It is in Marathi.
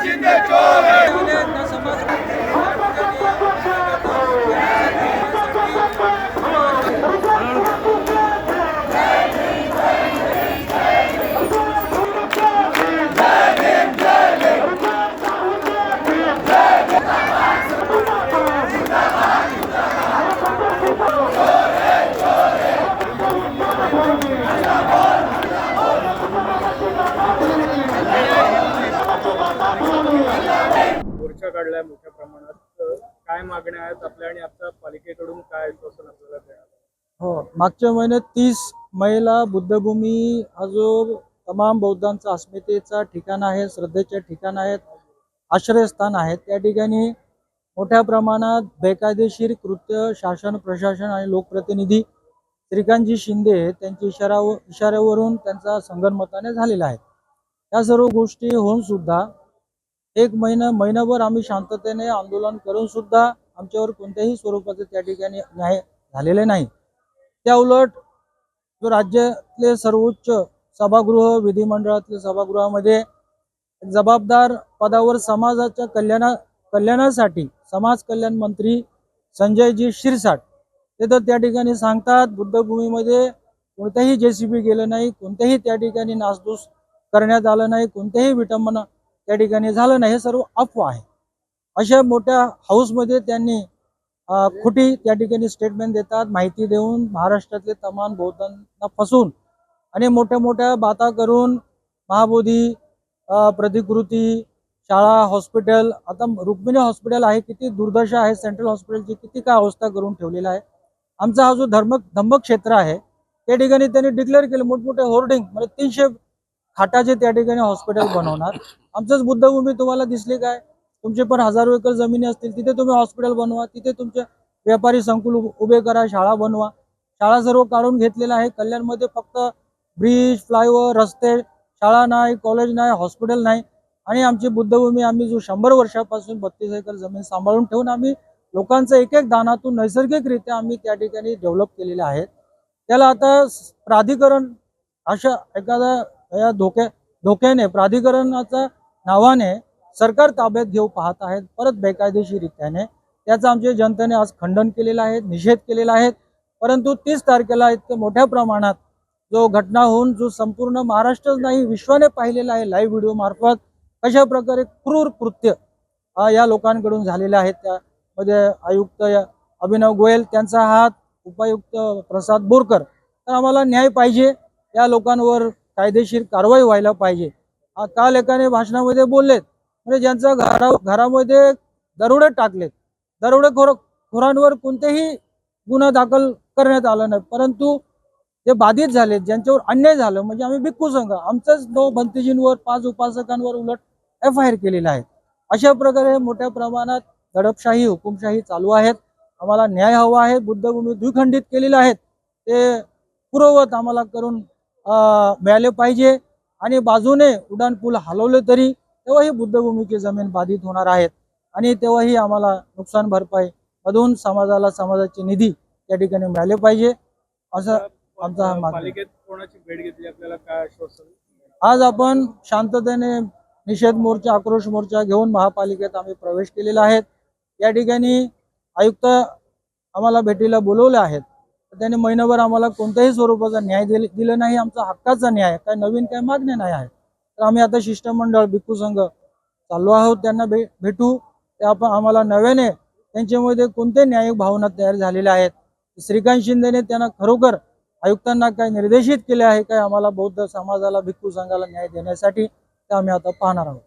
शिंदे चोर है। मोर्चा काढलाय मोठ्या प्रमाणात, काय मागण्या आहेत आपल्या आणि आता पालिकेकडून काय आश्वासन आपल्याला देण्यात आलं? हो, मागच्या महिन्यात 30 महिला बुद्धभूमी हा जो तमाम बौद्धांचा अस्मितेचा ठिकाण आहे, श्रद्धेचे ठिकाण आहेत, आश्रयस्थान आहेत, त्या ठिकाणी मोठ्या प्रमाणात बेकायदेशीर कृत्य शासन प्रशासन आणि लोकप्रतिनिधी श्रीकांतजी शिंदे त्यांच्या इशाऱ्यावरून त्यांचा संगनमताने झालेला आहे। या सर्व गोष्टी होऊन सुद्धा एक महिनाभर आम्ही शांततेने आंदोलन करून सुद्धा आमच्यावर कोणत्याही स्वरूपाचे त्या ठिकाणी न्याय झालेले नाही। त्या उलट जो राज्यातले सर्वोच्च सभागृह विधिमंडळातल्या सभागृहामध्ये जबाबदार पदावर समाजाच्या कल्याणासाठी समाज कल्याण मंत्री संजयजी शिरसाट ते तर त्या ठिकाणी सांगतात बुद्धभूमीमध्ये कोणत्याही JCB गेलं नाही, कोणत्याही त्या ठिकाणी नासधूस करण्यात आलं नाही, कोणत्याही विटंबना त्या ठिकाणी झालं नाही, हे सर्व अफवा आहे। अशा मोठ्या हाऊसमध्ये त्यांनी खोटी त्या ठिकाणी स्टेटमेंट देतात, माहिती देऊन महाराष्ट्रातले तमाम बौद्धांना फसवून आणि मोठ्या मोठ्या बाता करून महाबोधी प्रतिकृती शाळा हॉस्पिटल, आता रुक्मिणी हॉस्पिटल आहे, किती दुर्दशा आहे, सेंट्रल हॉस्पिटलची किती काय अवस्था करून ठेवलेला आहे। आमचा हा जो धम्म क्षेत्र आहे त्या ठिकाणी त्यांनी डिक्लेअर केले मोठमोठे होर्डिंग, म्हणजे 300 खाटाचे त्या ठिकाणी हॉस्पिटल बनवणार। आमचंच बुद्धभूमी तुम्हाला दिसली काय? तुमचे पण हजारो एकर जमिनी असतील, तिथे तुम्ही हॉस्पिटल बनवा, तिथे तुमचे व्यापारी संकुल उभे करा, शाळा बनवा। शाळा सर्व काढून घेतलेला आहे। कल्याणमध्ये फक्त ब्रिज फ्लायओव्हर रस्ते, शाळा नाही, कॉलेज नाही, हॉस्पिटल नाही। आणि आमची बुद्धभूमी आम्ही जो 100 वर्षापासून 32 एकर जमीन सांभाळून ठेवून आम्ही लोकांचं एक एक दानातून नैसर्गिकरित्या आम्ही त्या ठिकाणी डेव्हलप केलेले आहेत। त्याला आता प्राधिकरण अशा एखाद्या या धोक्याने प्राधिकरणाच्या नावाने सरकार ताब्यात घेऊ पाहत आहेत परत बेकायदेशीररित्याने। त्याचा आमच्या जनतेने आज खंडन केलेलं आहे, निषेध केलेला आहे। परंतु 30 तारखेला इतक्या मोठ्या प्रमाणात जो घटना होऊन जो संपूर्ण महाराष्ट्रच नाही विश्वाने पाहिलेला आहे लाईव्ह व्हिडिओ मार्फत कशा प्रकारे क्रूर कृत्य या लोकांकडून झालेले आहेत। त्यामध्ये आयुक्त अभिनव गोयल त्यांचा हात, उपायुक्त प्रसाद बोरकर, तर आम्हाला न्याय पाहिजे, या लोकांवर कायदेशीर कारवाई व्हायला पाहिजे। काल एकाने भाषणामध्ये बोललेत, म्हणजे ज्यांच्या घरामध्ये दरोडे टाकलेत, दरोडेखोरांवर कोणतेही गुन्हा दाखल करण्यात आला नाही, परंतु जे बाधित झाले, ज्यांच्यावर अन्याय झालं, म्हणजे आम्ही भिक्खू संघ आमच्याच 2 भंतेजींवर 5 उपासकांवर उलट FIR केलेला आहे। अशा प्रकारे मोठ्या प्रमाणात दडपशाही हुकुमशाही चालू आहेत। आम्हाला न्याय हवा आहे। बुद्धभूमी द्विखंडित केलेले आहेत ते पूर्ववत आम्हाला करून मिळाले पाहिजे आणि बाजूने उड्डाणपूल हलवले तरी तेव्हाही बुद्धभूमीची जमीन बाधित होणार आहेत आणि तेव्हाही आम्हाला नुकसान भरपाई मधून समाजाची निधी त्या ठिकाणी मिळाले पाहिजे, असं आमचा हा मागणी। पालिकेत कोणाची भेट घेतली, आपल्याला काय आश्वासन? आज आपण शांततेने निषेध मोर्चा आक्रोश मोर्चा घेऊन महापालिकेत आम्ही प्रवेश केलेला आहे। या ठिकाणी आयुक्त आम्हाला भेटीला बोलवले आहेत, त्यांनी महिनाभर आम्हाला कोणत्याही स्वरूपाचा न्याय दिला नाही। आमचा हक्काचा न्याय, काय नवीन काय मागण्या नाही आहे। तर आम्ही आता शिष्टमंडळ भिक्खू संघ चाललो आहोत, त्यांना भेटू। ते आपण आम्हाला नव्याने त्यांच्यामध्ये कोणते न्यायिक भावना तयार झालेल्या आहेत, श्रीकांत शिंदेने त्यांना खरोखर आयुक्तांना काय निर्देशित केले आहे काय आम्हाला बौद्ध समाजाला भिक्खू संघाला न्याय देण्यासाठी, ते आम्ही आता पाहणार आहोत।